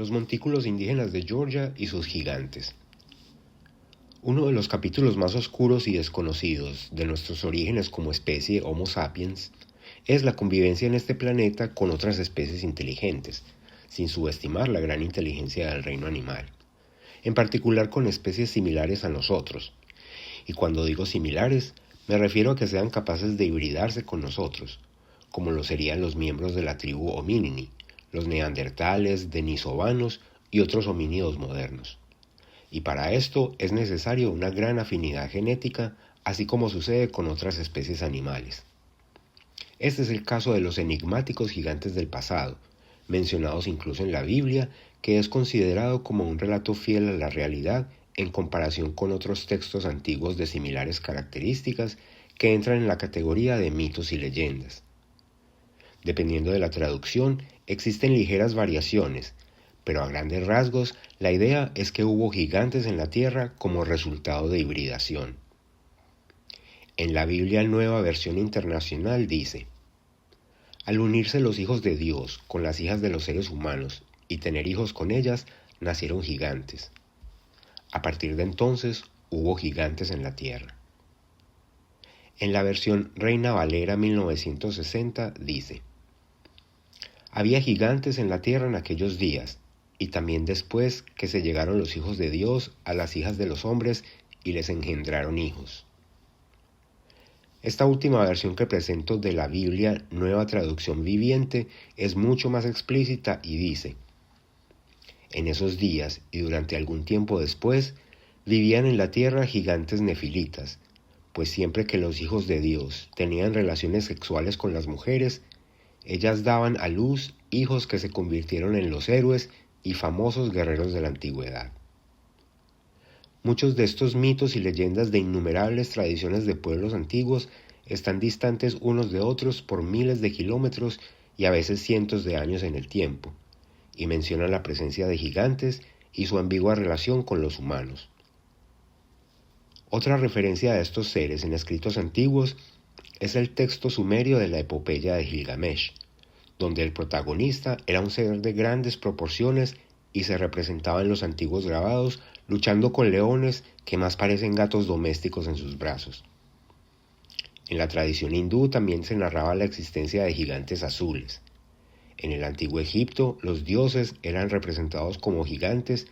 Los montículos indígenas de Georgia y sus gigantes. Uno de los capítulos más oscuros y desconocidos de nuestros orígenes como especie Homo sapiens es la convivencia en este planeta con otras especies inteligentes, sin subestimar la gran inteligencia del reino animal, en particular con especies similares a nosotros. Y cuando digo similares, me refiero a que sean capaces de hibridarse con nosotros, como lo serían los miembros de la tribu Hominini, los neandertales, denisovanos y otros homínidos modernos. Y para esto es necesario una gran afinidad genética, así como sucede con otras especies animales. Este es el caso de los enigmáticos gigantes del pasado, mencionados incluso en la Biblia, que es considerado como un relato fiel a la realidad en comparación con otros textos antiguos de similares características que entran en la categoría de mitos y leyendas. Dependiendo de la traducción, existen ligeras variaciones, pero a grandes rasgos, la idea es que hubo gigantes en la Tierra como resultado de hibridación. En la Biblia Nueva Versión Internacional dice: al unirse los hijos de Dios con las hijas de los seres humanos y tener hijos con ellas, nacieron gigantes. A partir de entonces, hubo gigantes en la Tierra. En la versión Reina Valera 1960 dice: había gigantes en la tierra en aquellos días, y también después que se llegaron los hijos de Dios a las hijas de los hombres y les engendraron hijos. Esta última versión que presento de la Biblia Nueva Traducción Viviente es mucho más explícita y dice: en esos días y durante algún tiempo después, vivían en la tierra gigantes nefilitas, pues siempre que los hijos de Dios tenían relaciones sexuales con las mujeres, ellas daban a luz hijos que se convirtieron en los héroes y famosos guerreros de la antigüedad. Muchos de estos mitos y leyendas de innumerables tradiciones de pueblos antiguos están distantes unos de otros por miles de kilómetros y a veces cientos de años en el tiempo, y mencionan la presencia de gigantes y su ambigua relación con los humanos. Otra referencia a estos seres en escritos antiguos es el texto sumerio de la epopeya de Gilgamesh, donde el protagonista era un ser de grandes proporciones y se representaba en los antiguos grabados luchando con leones que más parecen gatos domésticos en sus brazos. En la tradición hindú también se narraba la existencia de gigantes azules. En el antiguo Egipto, los dioses eran representados como gigantes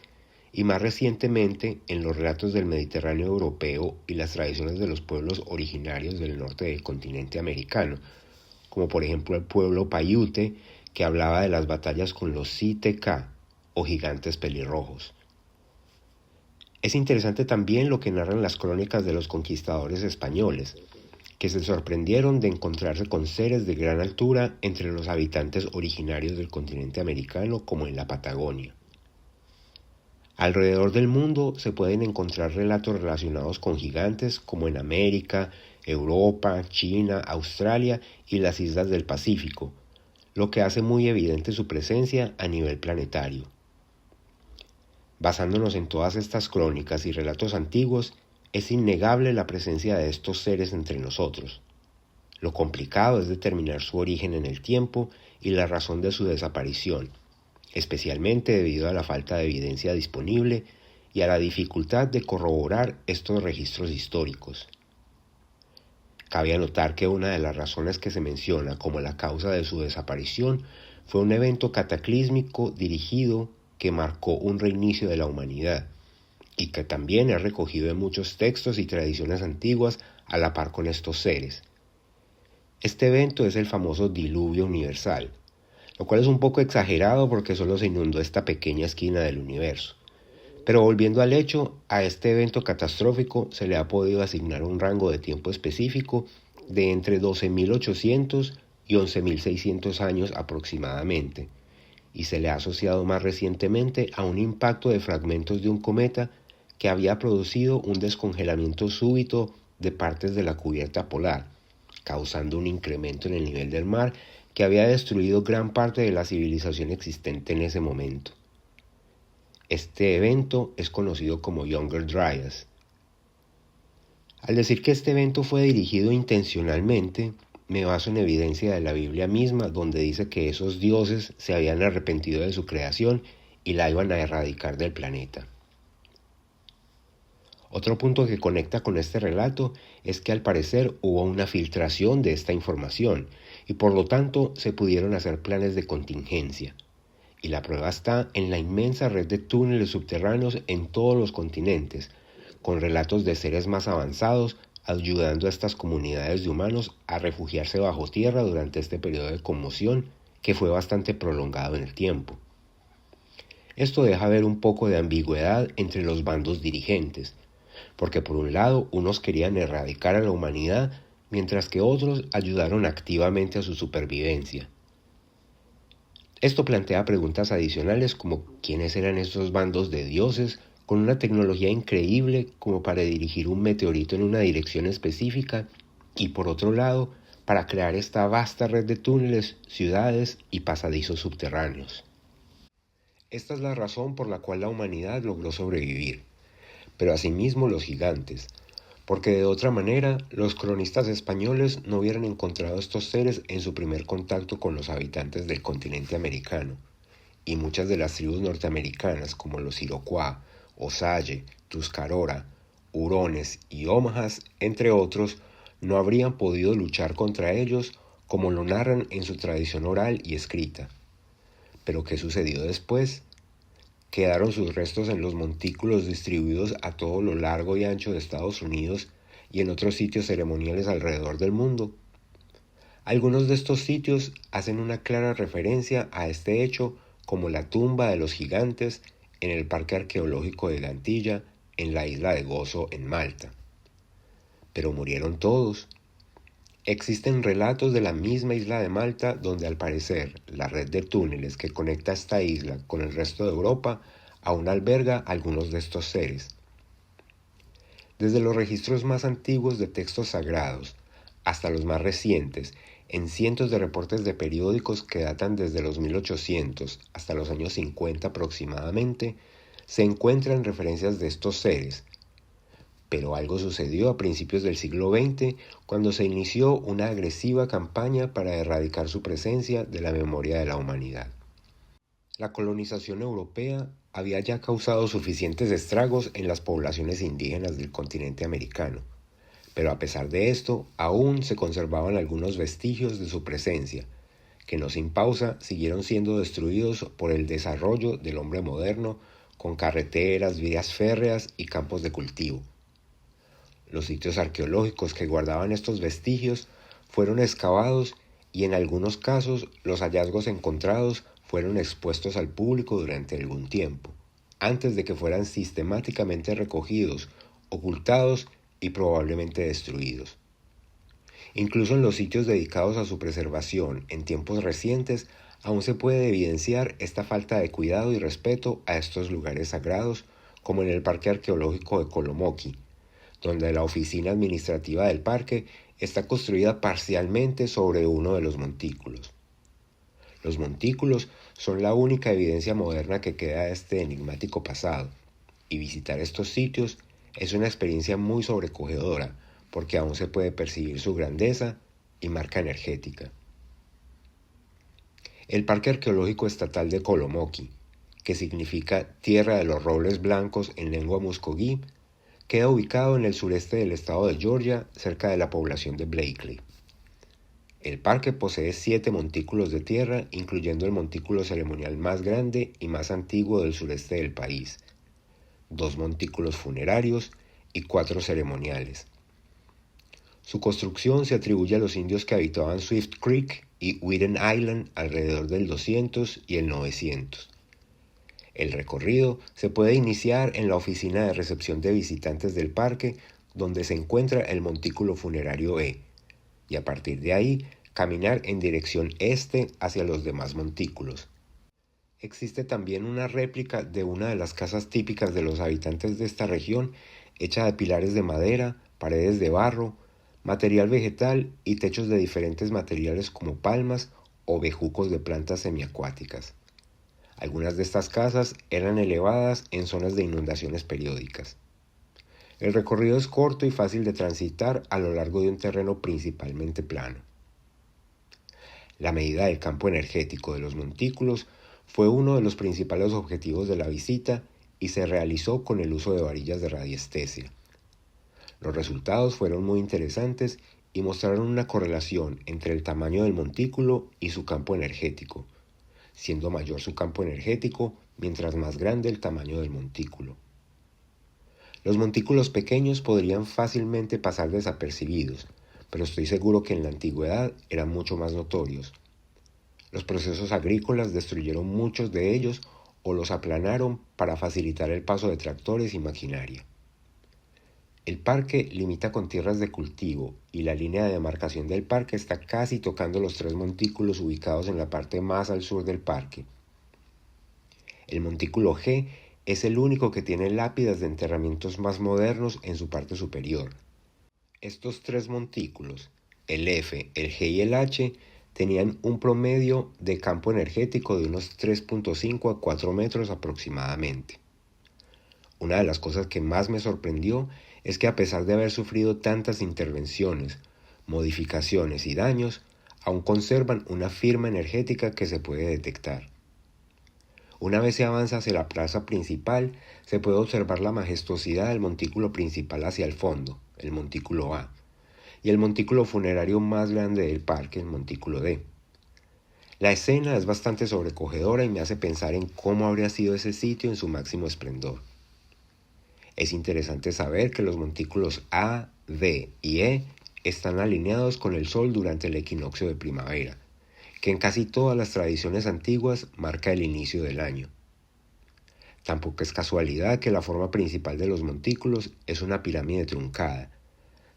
y más recientemente en los relatos del Mediterráneo europeo y las tradiciones de los pueblos originarios del norte del continente americano, como por ejemplo el pueblo Paiute, que hablaba de las batallas con los Siteka, o gigantes pelirrojos. Es interesante también lo que narran las crónicas de los conquistadores españoles, que se sorprendieron de encontrarse con seres de gran altura entre los habitantes originarios del continente americano, como en la Patagonia. Alrededor del mundo se pueden encontrar relatos relacionados con gigantes como en América, Europa, China, Australia y las islas del Pacífico, lo que hace muy evidente su presencia a nivel planetario. Basándonos en todas estas crónicas y relatos antiguos, es innegable la presencia de estos seres entre nosotros. Lo complicado es determinar su origen en el tiempo y la razón de su desaparición, especialmente debido a la falta de evidencia disponible y a la dificultad de corroborar estos registros históricos. Cabe anotar que una de las razones que se menciona como la causa de su desaparición fue un evento cataclísmico dirigido que marcó un reinicio de la humanidad y que también es recogido en muchos textos y tradiciones antiguas a la par con estos seres. Este evento es el famoso diluvio universal, lo cual es un poco exagerado porque solo se inundó esta pequeña esquina del universo. Pero volviendo al hecho, a este evento catastrófico se le ha podido asignar un rango de tiempo específico de entre 12.800 y 11.600 años aproximadamente, y se le ha asociado más recientemente a un impacto de fragmentos de un cometa que había producido un descongelamiento súbito de partes de la cubierta polar, causando un incremento en el nivel del mar que había destruido gran parte de la civilización existente en ese momento. Este evento es conocido como Younger Dryas. Al decir que este evento fue dirigido intencionalmente, me baso en evidencia de la Biblia misma, donde dice que esos dioses se habían arrepentido de su creación y la iban a erradicar del planeta. Otro punto que conecta con este relato es que al parecer hubo una filtración de esta información y por lo tanto se pudieron hacer planes de contingencia. Y la prueba está en la inmensa red de túneles subterráneos en todos los continentes, con relatos de seres más avanzados ayudando a estas comunidades de humanos a refugiarse bajo tierra durante este periodo de conmoción que fue bastante prolongado en el tiempo. Esto deja ver un poco de ambigüedad entre los bandos dirigentes, porque por un lado unos querían erradicar a la humanidad, mientras que otros ayudaron activamente a su supervivencia. Esto plantea preguntas adicionales como quiénes eran estos bandos de dioses con una tecnología increíble como para dirigir un meteorito en una dirección específica y por otro lado para crear esta vasta red de túneles, ciudades y pasadizos subterráneos. Esta es la razón por la cual la humanidad logró sobrevivir, pero asimismo los gigantes, porque de otra manera los cronistas españoles no hubieran encontrado estos seres en su primer contacto con los habitantes del continente americano, y muchas de las tribus norteamericanas como los Iroquois, Osage, Tuscarora, Hurones y Omahas, entre otros, no habrían podido luchar contra ellos como lo narran en su tradición oral y escrita. Pero ¿qué sucedió después? Quedaron sus restos en los montículos distribuidos a todo lo largo y ancho de Estados Unidos y en otros sitios ceremoniales alrededor del mundo. Algunos de estos sitios hacen una clara referencia a este hecho como la tumba de los gigantes en el Parque Arqueológico de la Antilla, en la isla de Gozo, en Malta. Pero murieron todos. Existen relatos de la misma isla de Malta donde al parecer la red de túneles que conecta esta isla con el resto de Europa aún alberga algunos de estos seres. Desde los registros más antiguos de textos sagrados hasta los más recientes, en cientos de reportes de periódicos que datan desde los 1800 hasta los años 50 aproximadamente, se encuentran referencias de estos seres. Pero algo sucedió a principios del siglo XX cuando se inició una agresiva campaña para erradicar su presencia de la memoria de la humanidad. La colonización europea había ya causado suficientes estragos en las poblaciones indígenas del continente americano, pero a pesar de esto, aún se conservaban algunos vestigios de su presencia, que no sin pausa siguieron siendo destruidos por el desarrollo del hombre moderno con carreteras, vías férreas y campos de cultivo. Los sitios arqueológicos que guardaban estos vestigios fueron excavados y en algunos casos los hallazgos encontrados fueron expuestos al público durante algún tiempo, antes de que fueran sistemáticamente recogidos, ocultados y probablemente destruidos. Incluso en los sitios dedicados a su preservación en tiempos recientes aún se puede evidenciar esta falta de cuidado y respeto a estos lugares sagrados, como en el Parque Arqueológico de Colomoqui, donde la oficina administrativa del parque está construida parcialmente sobre uno de los montículos. Los montículos son la única evidencia moderna que queda de este enigmático pasado, y visitar estos sitios es una experiencia muy sobrecogedora porque aún se puede percibir su grandeza y marca energética. El Parque Arqueológico Estatal de Colomoqui, que significa Tierra de los Robles Blancos en lengua muscogí, queda ubicado en el sureste del estado de Georgia, cerca de la población de Blakely. El parque posee 7 montículos de tierra, incluyendo el montículo ceremonial más grande y más antiguo del sureste del país, 2 montículos funerarios y 4 ceremoniales. Su construcción se atribuye a los indios que habitaban Swift Creek y Whidden Island alrededor del 200 y el 900. El recorrido se puede iniciar en la oficina de recepción de visitantes del parque, donde se encuentra el montículo funerario E, y a partir de ahí caminar en dirección este hacia los demás montículos. Existe también una réplica de una de las casas típicas de los habitantes de esta región, hecha de pilares de madera, paredes de barro, material vegetal y techos de diferentes materiales como palmas o bejucos de plantas semiacuáticas. Algunas de estas casas eran elevadas en zonas de inundaciones periódicas. El recorrido es corto y fácil de transitar a lo largo de un terreno principalmente plano. La medida del campo energético de los montículos Fue uno de los principales objetivos de la visita y se realizó con el uso de varillas de radiestesia. Los resultados fueron muy interesantes y mostraron una correlación entre el tamaño del montículo y su campo energético, siendo mayor su campo energético mientras más grande el tamaño del montículo. Los montículos pequeños podrían fácilmente pasar desapercibidos, pero estoy seguro que en la antigüedad eran mucho más notorios. Los procesos agrícolas destruyeron muchos de ellos o los aplanaron para facilitar el paso de tractores y maquinaria. El parque limita con tierras de cultivo y la línea de demarcación del parque está casi tocando los 3 montículos ubicados en la parte más al sur del parque. El montículo G es el único que tiene lápidas de enterramientos más modernos en su parte superior. Estos 3 montículos, el F, el G y el H, tenían un promedio de campo energético de unos 3.5 a 4 metros aproximadamente. Una de las cosas que más me sorprendió es que a pesar de haber sufrido tantas intervenciones, modificaciones y daños, aún conservan una firma energética que se puede detectar. Una vez se avanza hacia la plaza principal, se puede observar la majestuosidad del montículo principal hacia el fondo, el montículo A, y el montículo funerario más grande del parque, el montículo D. La escena es bastante sobrecogedora y me hace pensar en cómo habría sido ese sitio en su máximo esplendor. Es interesante saber que los montículos A, D y E están alineados con el Sol durante el equinoccio de primavera, que en casi todas las tradiciones antiguas marca el inicio del año. Tampoco es casualidad que la forma principal de los montículos es una pirámide truncada,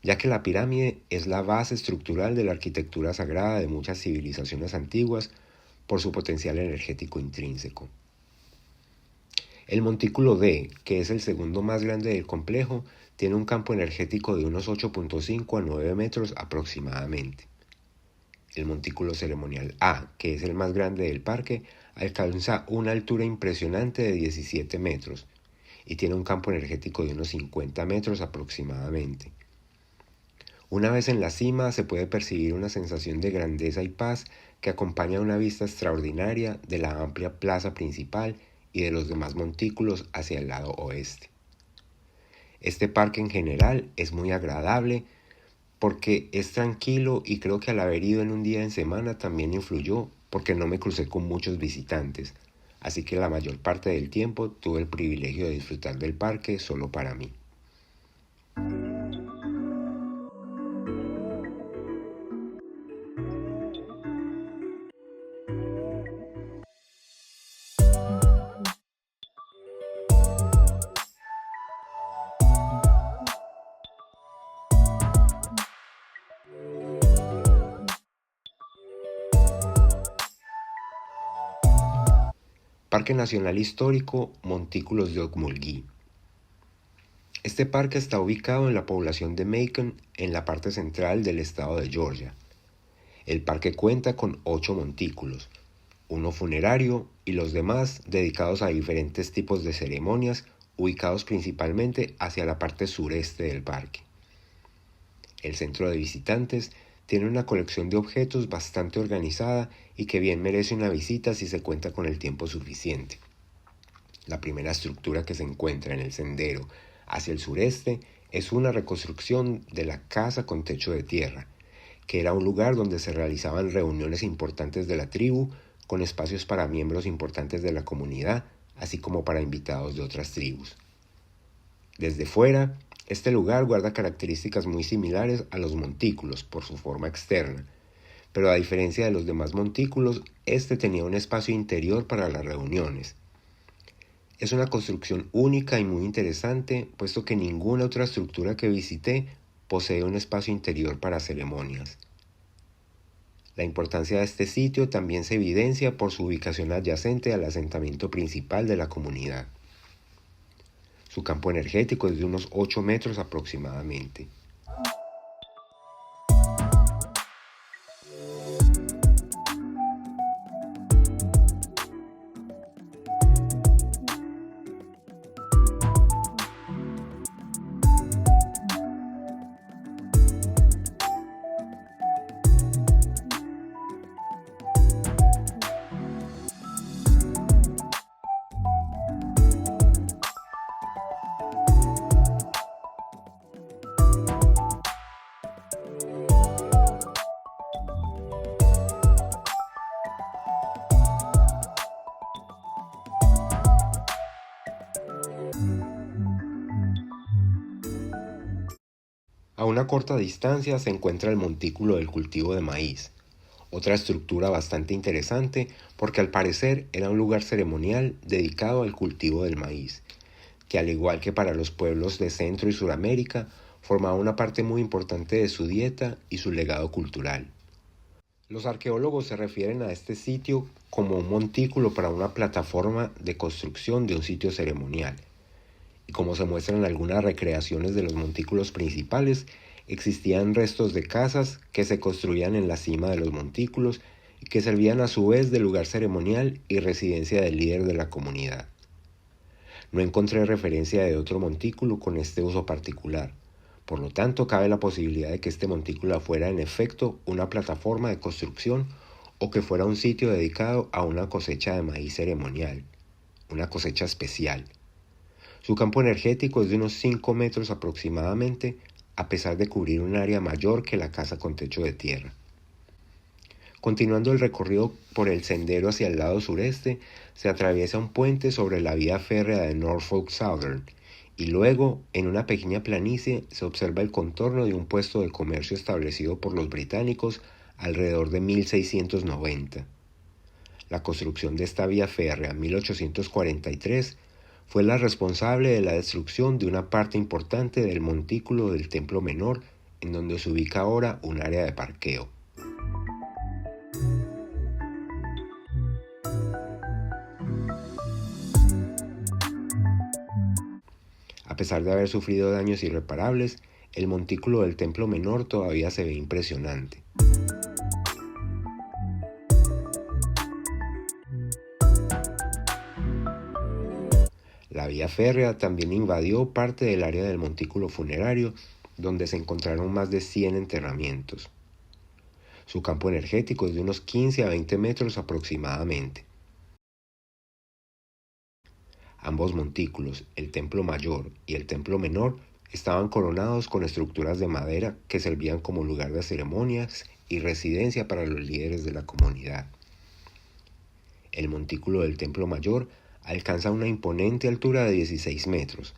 ya que la pirámide es la base estructural de la arquitectura sagrada de muchas civilizaciones antiguas por su potencial energético intrínseco. El montículo D, que es el segundo más grande del complejo, tiene un campo energético de unos 8.5 a 9 metros aproximadamente. El montículo ceremonial A, que es el más grande del parque, alcanza una altura impresionante de 17 metros y tiene un campo energético de unos 50 metros aproximadamente. Una vez en la cima se puede percibir una sensación de grandeza y paz que acompaña una vista extraordinaria de la amplia plaza principal y de los demás montículos hacia el lado oeste. Este parque en general es muy agradable porque es tranquilo y creo que al haber ido en un día en semana también influyó porque no me crucé con muchos visitantes, así que la mayor parte del tiempo tuve el privilegio de disfrutar del parque solo para mí. Parque Nacional Histórico Montículos de Ocmulgee. Este parque está ubicado en la población de Macon, en la parte central del estado de Georgia. El parque cuenta con 8 montículos, uno funerario y los demás dedicados a diferentes tipos de ceremonias, ubicados principalmente hacia la parte sureste del parque. El centro de visitantes tiene una colección de objetos bastante organizada y que bien merece una visita si se cuenta con el tiempo suficiente. La primera estructura que se encuentra en el sendero hacia el sureste es una reconstrucción de la casa con techo de tierra, que era un lugar donde se realizaban reuniones importantes de la tribu, con espacios para miembros importantes de la comunidad, así como para invitados de otras tribus. Desde fuera, este lugar guarda características muy similares a los montículos por su forma externa, pero a diferencia de los demás montículos, este tenía un espacio interior para las reuniones. Es una construcción única y muy interesante, puesto que ninguna otra estructura que visité posee un espacio interior para ceremonias. La importancia de este sitio también se evidencia por su ubicación adyacente al asentamiento principal de la comunidad. Su campo energético es de unos 8 metros aproximadamente. A una corta distancia se encuentra el montículo del cultivo de maíz, otra estructura bastante interesante porque al parecer era un lugar ceremonial dedicado al cultivo del maíz, que al igual que para los pueblos de Centro y Suramérica, formaba una parte muy importante de su dieta y su legado cultural. Los arqueólogos se refieren a este sitio como un montículo para una plataforma de construcción de un sitio ceremonial. Y como se muestran en algunas recreaciones de los montículos principales, existían restos de casas que se construían en la cima de los montículos y que servían a su vez de lugar ceremonial y residencia del líder de la comunidad. No encontré referencia de otro montículo con este uso particular. Por lo tanto, cabe la posibilidad de que este montículo fuera en efecto una plataforma de construcción o que fuera un sitio dedicado a una cosecha de maíz ceremonial, una cosecha especial. Su campo energético es de unos 5 metros aproximadamente, a pesar de cubrir un área mayor que la casa con techo de tierra. Continuando el recorrido por el sendero hacia el lado sureste, se atraviesa un puente sobre la vía férrea de Norfolk Southern, y luego, en una pequeña planicie, se observa el contorno de un puesto de comercio establecido por los británicos alrededor de 1690. La construcción de esta vía férrea en 1843 fue la responsable de la destrucción de una parte importante del montículo del Templo Menor, en donde se ubica ahora un área de parqueo. A pesar de haber sufrido daños irreparables, el montículo del Templo Menor todavía se ve impresionante. La vía férrea también invadió parte del área del montículo funerario, donde se encontraron más de 100 enterramientos. Su campo energético es de unos 15 a 20 metros aproximadamente. Ambos montículos, el templo mayor y el templo menor, estaban coronados con estructuras de madera que servían como lugar de ceremonias y residencia para los líderes de la comunidad. El montículo del templo mayor alcanza una imponente altura de 16 metros,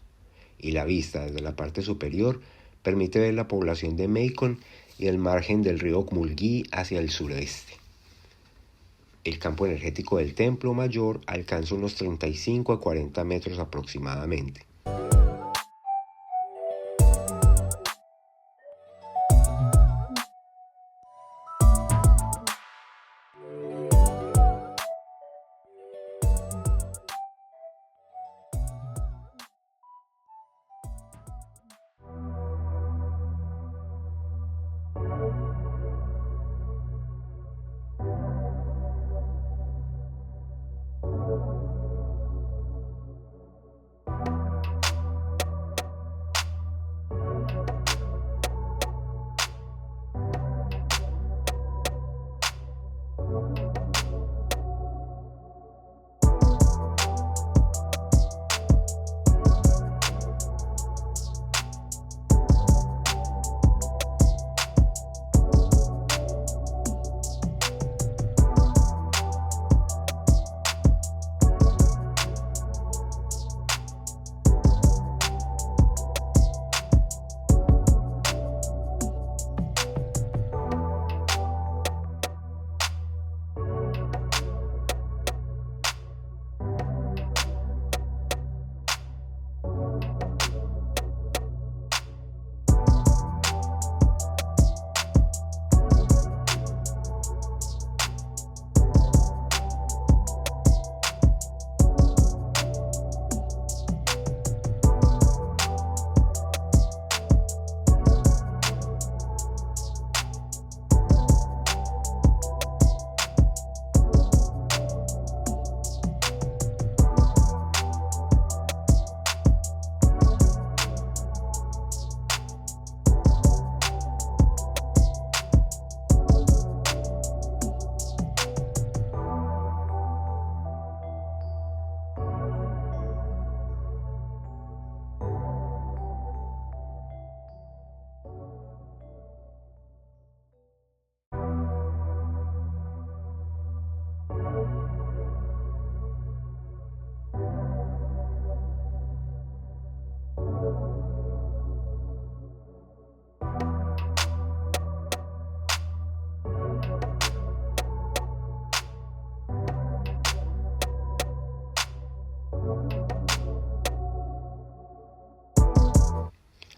y la vista desde la parte superior permite ver la población de Macon y el margen del río Mulgee hacia el sureste. El campo energético del templo mayor alcanza unos 35 a 40 metros aproximadamente.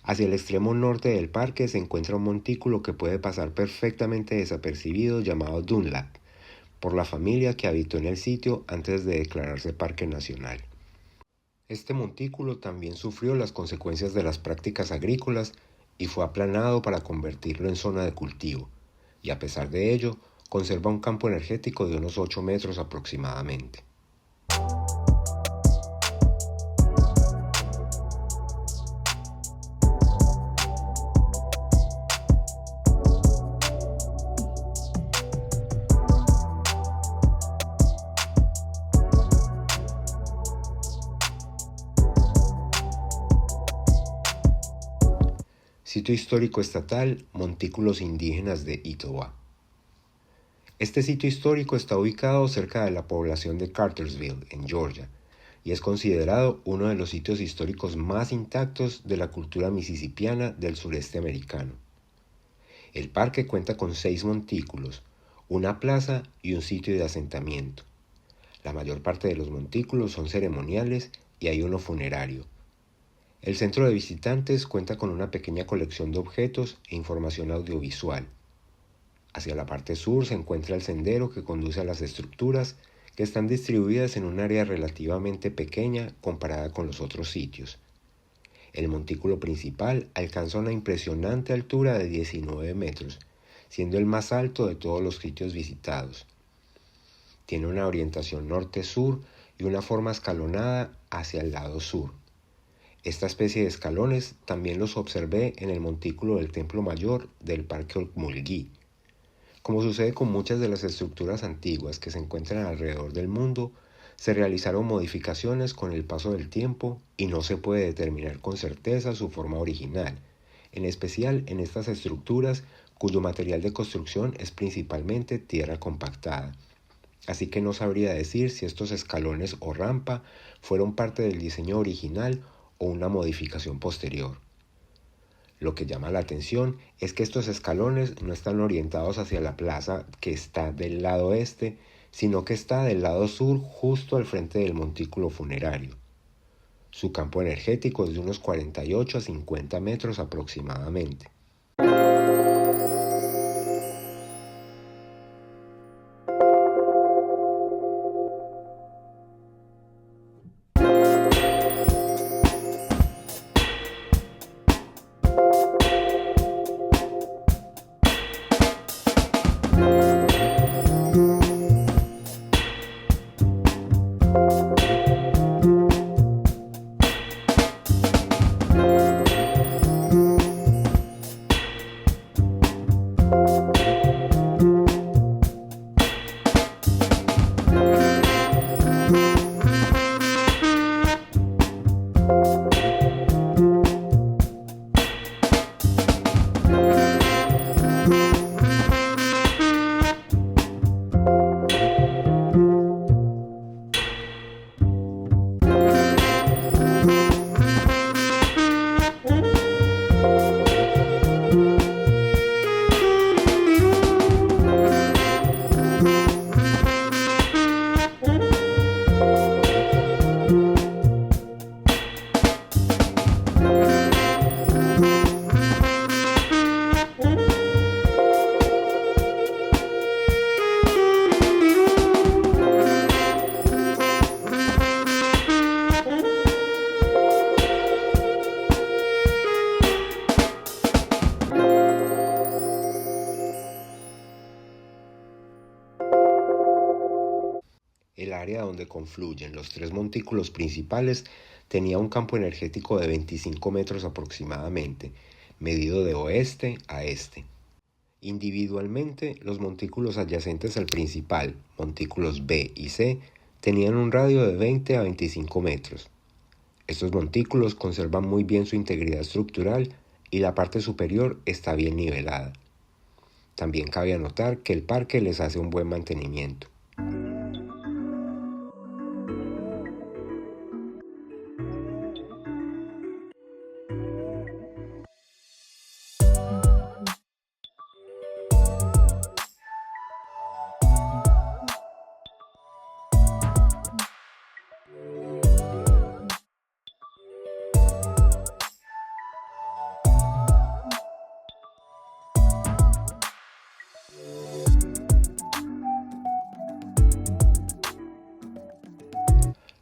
Hacia el extremo norte del parque se encuentra un montículo que puede pasar perfectamente desapercibido llamado Dunlap, por la familia que habitó en el sitio antes de declararse parque nacional. Este montículo también sufrió las consecuencias de las prácticas agrícolas y fue aplanado para convertirlo en zona de cultivo, y a pesar de ello, conserva un campo energético de unos 8 metros aproximadamente. Sitio histórico estatal, Montículos indígenas de Etowah. Este sitio histórico está ubicado cerca de la población de Cartersville, en Georgia, y es considerado uno de los sitios históricos más intactos de la cultura mississippiana del sureste americano. El parque cuenta con 6 montículos, una plaza y un sitio de asentamiento. La mayor parte de los montículos son ceremoniales y hay uno funerario. El centro de visitantes cuenta con una pequeña colección de objetos e información audiovisual. Hacia la parte sur se encuentra el sendero que conduce a las estructuras, que están distribuidas en un área relativamente pequeña comparada con los otros sitios. El montículo principal alcanza una impresionante altura de 19 metros, siendo el más alto de todos los sitios visitados. Tiene una orientación norte-sur y una forma escalonada hacia el lado sur. Esta especie de escalones también los observé en el montículo del Templo Mayor del Parque Okmulgee. Como sucede con muchas de las estructuras antiguas que se encuentran alrededor del mundo, se realizaron modificaciones con el paso del tiempo y no se puede determinar con certeza su forma original, en especial en estas estructuras cuyo material de construcción es principalmente tierra compactada. Así que no sabría decir si estos escalones o rampa fueron parte del diseño original o una modificación posterior. Lo que llama la atención es que estos escalones no están orientados hacia la plaza que está del lado este, sino que está del lado sur justo al frente del montículo funerario. Su campo energético es de unos 48 a 50 metros aproximadamente. El área donde confluyen los 3 montículos principales tenía un campo energético de 25 metros aproximadamente, medido de oeste a este. Individualmente, los montículos adyacentes al principal, montículos B y C, tenían un radio de 20 a 25 metros. Estos montículos conservan muy bien su integridad estructural y la parte superior está bien nivelada. También cabe anotar que el parque les hace un buen mantenimiento.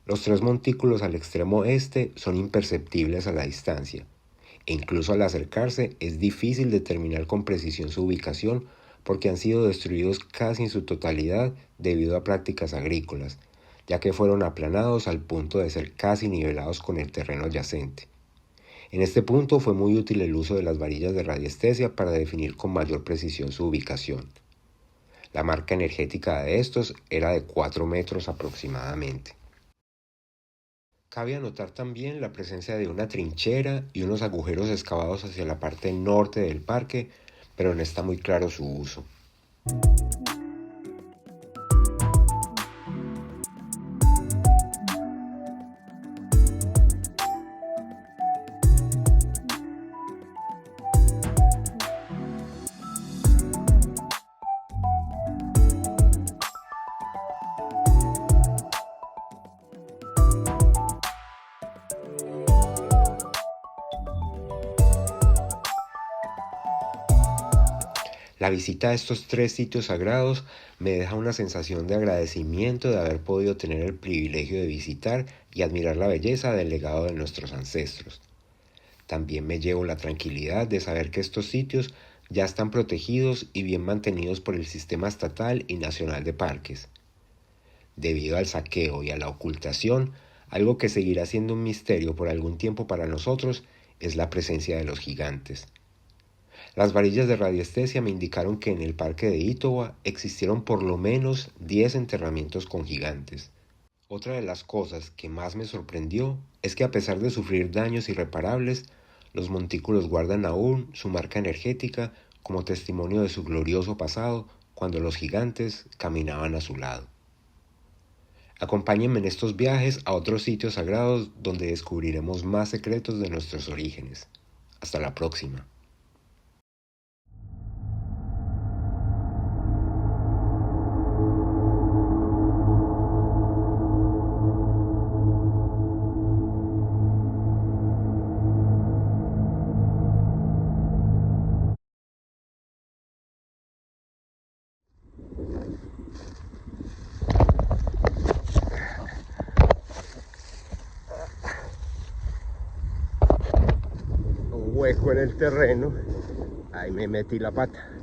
Los tres montículos al extremo este son imperceptibles a la distancia, e incluso al acercarse es difícil determinar con precisión su ubicación porque han sido destruidos casi en su totalidad debido a prácticas agrícolas, ya que fueron aplanados al punto de ser casi nivelados con el terreno adyacente. En este punto fue muy útil el uso de las varillas de radiestesia para definir con mayor precisión su ubicación. La marca energética de estos era de 4 metros aproximadamente. Cabe anotar también la presencia de una trinchera y unos agujeros excavados hacia la parte norte del parque, pero no está muy claro su uso. La visita a estos tres sitios sagrados me deja una sensación de agradecimiento de haber podido tener el privilegio de visitar y admirar la belleza del legado de nuestros ancestros. También me llevo la tranquilidad de saber que estos sitios ya están protegidos y bien mantenidos por el sistema estatal y nacional de parques. Debido al saqueo y a la ocultación, algo que seguirá siendo un misterio por algún tiempo para nosotros es la presencia de los gigantes. Las varillas de radiestesia me indicaron que en el parque de Itowa existieron por lo menos 10 enterramientos con gigantes. Otra de las cosas que más me sorprendió es que a pesar de sufrir daños irreparables, los montículos guardan aún su marca energética como testimonio de su glorioso pasado cuando los gigantes caminaban a su lado. Acompáñenme en estos viajes a otros sitios sagrados donde descubriremos más secretos de nuestros orígenes. Hasta la próxima. Un hueco en el terreno, ahí me metí la pata.